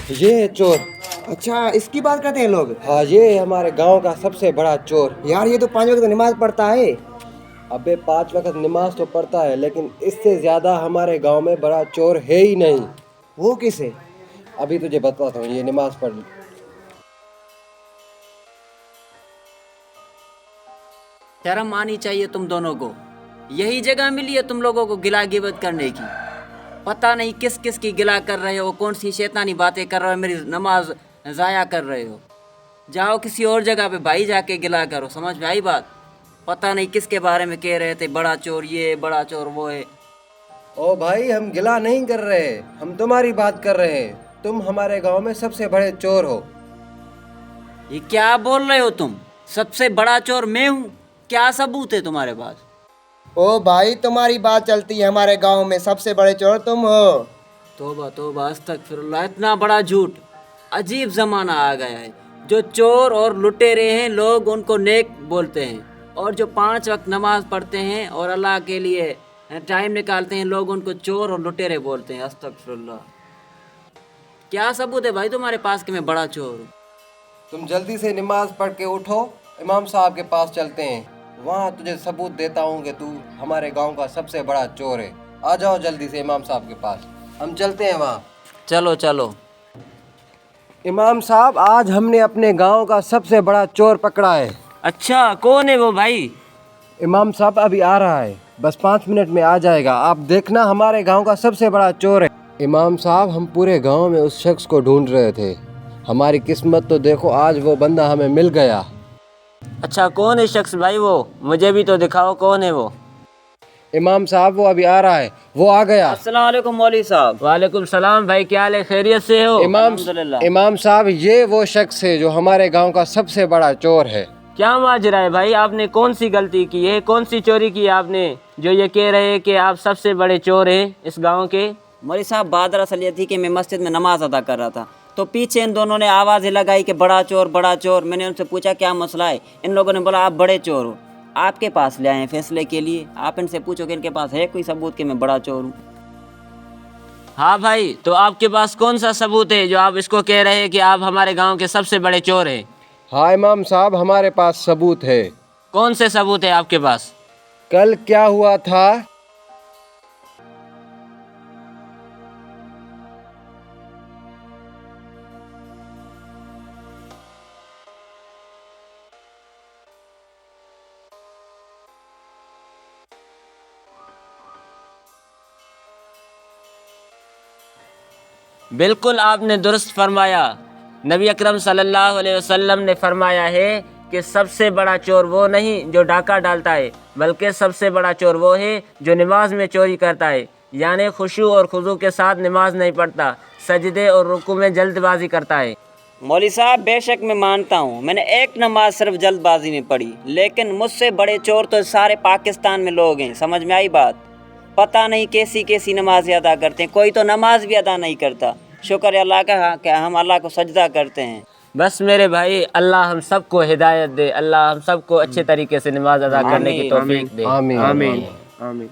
یہ ہے چور۔ اچھا اس کی بات کرتے ہیں لوگ؟ ہاں یہ ہے ہمارے گاؤں کا سب سے بڑا چور۔ یار یہ تو 5 وقت نماز پڑھتا ہے۔ ابے 5 وقت نماز تو پڑھتا ہے لیکن اس سے زیادہ ہمارے گاؤں میں بڑا چور ہے ہی نہیں۔ وہ کسے؟ ابھی تجھے بتاتا ہوں، یہ نماز پڑھ۔ شرم آنی چاہیے تم دونوں کو، یہی جگہ ملی ہے تم لوگوں کو گلا غیبت کرنے کی۔ پتہ نہیں کس کس کی گلا کر رہے ہو، کون سی شیطانی باتیں کر رہے ہو، میری نماز ضائع کر رہے ہو۔ جاؤ کسی اور جگہ پہ بھائی جا کے گلا کرو، سمجھ میں آئی بات؟ پتہ نہیں کس کے بارے میں کہہ رہے تھے، بڑا چور یہ، بڑا چور وہ ہے۔ او بھائی ہم گلا نہیں کر رہے، ہم تمہاری بات کر رہے ہیں۔ تم ہمارے گاؤں میں سب سے بڑے چور ہو۔ یہ کیا بول رہے ہو تم؟ سب سے بڑا چور میں ہوں؟ کیا ثبوت ہے تمہارے پاس؟ او بھائی تمہاری بات چلتی ہے، ہمارے گاؤں میں سب سے بڑے چور تم ہو۔ توبہ توبہ استغفر اللہ، اتنا بڑا جھوٹ! عجیب زمانہ آ گیا ہے، جو چور اور لٹیرے ہیں لوگ ان کو نیک بولتے ہیں، اور جو 5 وقت نماز پڑھتے ہیں اور اللہ کے لیے ٹائم نکالتے ہیں لوگ ان کو چور اور لٹیرے بولتے ہیں۔ استغفر اللہ! کیا ثبوت ہے بھائی تمہارے پاس کہ میں بڑا چور ہوں؟ تم جلدی سے نماز پڑھ کے اٹھو، امام صاحب کے پاس چلتے ہیں، وہاں تجھے ثبوت دیتا ہوں کہ تو ہمارے گاؤں کا سب سے بڑا چور ہے۔ آ جاؤ جلدی سے امام صاحب کے پاس، ہم چلتے ہیں وہاں۔ چلو چلو۔ امام صاحب آج ہم نے اپنے گاؤں کا سب سے بڑا چور پکڑا ہے۔ اچھا کون ہے وہ بھائی؟ امام صاحب ابھی آ رہا ہے، بس 5 منٹ میں آ جائے گا، آپ دیکھنا ہمارے گاؤں کا سب سے بڑا چور ہے۔ امام صاحب ہم پورے گاؤں میں اس شخص کو ڈھونڈ رہے تھے، ہماری قسمت تو دیکھو آج وہ بندہ ہمیں مل گیا۔ اچھا کون ہے شخص بھائی وہ؟ مجھے بھی تو دکھاؤ کون ہے وہ۔ امام صاحب وہ ابھی آ رہا ہے، وہ آ گیا۔ السلام علیکم مولوی صاحب۔ وعلیکم السلام بھائی، کیا حال ہے؟ خیریت سے ہو؟ الحمدللہ۔ امام صاحب یہ وہ شخص ہے جو ہمارے گاؤں کا سب سے بڑا چور ہے۔ کیا ماجرا ہے بھائی؟ آپ نے کون سی غلطی کی ہے، کون سی چوری کی آپ نے جو یہ کہہ رہے ہیں کہ آپ سب سے بڑے چور ہیں اس گاؤں کے؟ مولوی صاحب بات دراصل یہ تھی کہ میں مسجد میں نماز ادا کر رہا تھا، تو پیچھے ان دونوں نے آوازیں لگائی کہ بڑا چور بڑا چور۔ میں نے ان سے پوچھا کیا مسئلہ ہے، ان لوگوں نے بولا آپ بڑے چور ہو، آپ کے پاس لے آئے ہیں فیصلے کے لیے۔ آپ ان سے پوچھو کہ ان کے پاس ہے کوئی ثبوت کہ میں بڑا چور ہوں۔ ہاں بھائی، تو آپ کے پاس کون سا ثبوت ہے جو آپ اس کو کہہ رہے ہیں کہ آپ ہمارے گاؤں کے سب سے بڑے چور ہیں؟ ہاں امام صاحب ہمارے پاس ثبوت ہے۔ کون سے ثبوت ہے آپ کے پاس؟ کل کیا ہوا تھا؟ بالکل آپ نے درست فرمایا۔ نبی اکرم صلی اللہ علیہ وسلم نے فرمایا ہے کہ سب سے بڑا چور وہ نہیں جو ڈاکہ ڈالتا ہے، بلکہ سب سے بڑا چور وہ ہے جو نماز میں چوری کرتا ہے، یعنی خشوع اور خضوع کے ساتھ نماز نہیں پڑھتا، سجدے اور رکوع میں جلد بازی کرتا ہے۔ مولوی صاحب بے شک میں مانتا ہوں، میں نے ایک نماز صرف جلد بازی میں پڑھی، لیکن مجھ سے بڑے چور تو سارے پاکستان میں لوگ ہیں، سمجھ میں آئی بات؟ پتہ نہیں کیسی کیسی نمازیں ادا کرتے ہیں، کوئی تو نماز بھی ادا نہیں کرتا۔ شکر ہے اللہ کا کہ ہم اللہ کو سجدہ کرتے ہیں۔ بس میرے بھائی اللہ ہم سب کو ہدایت دے، اللہ ہم سب کو اچھے طریقے سے نماز ادا کرنے کی توفیق دے۔ آمین۔ آمین۔ آمین۔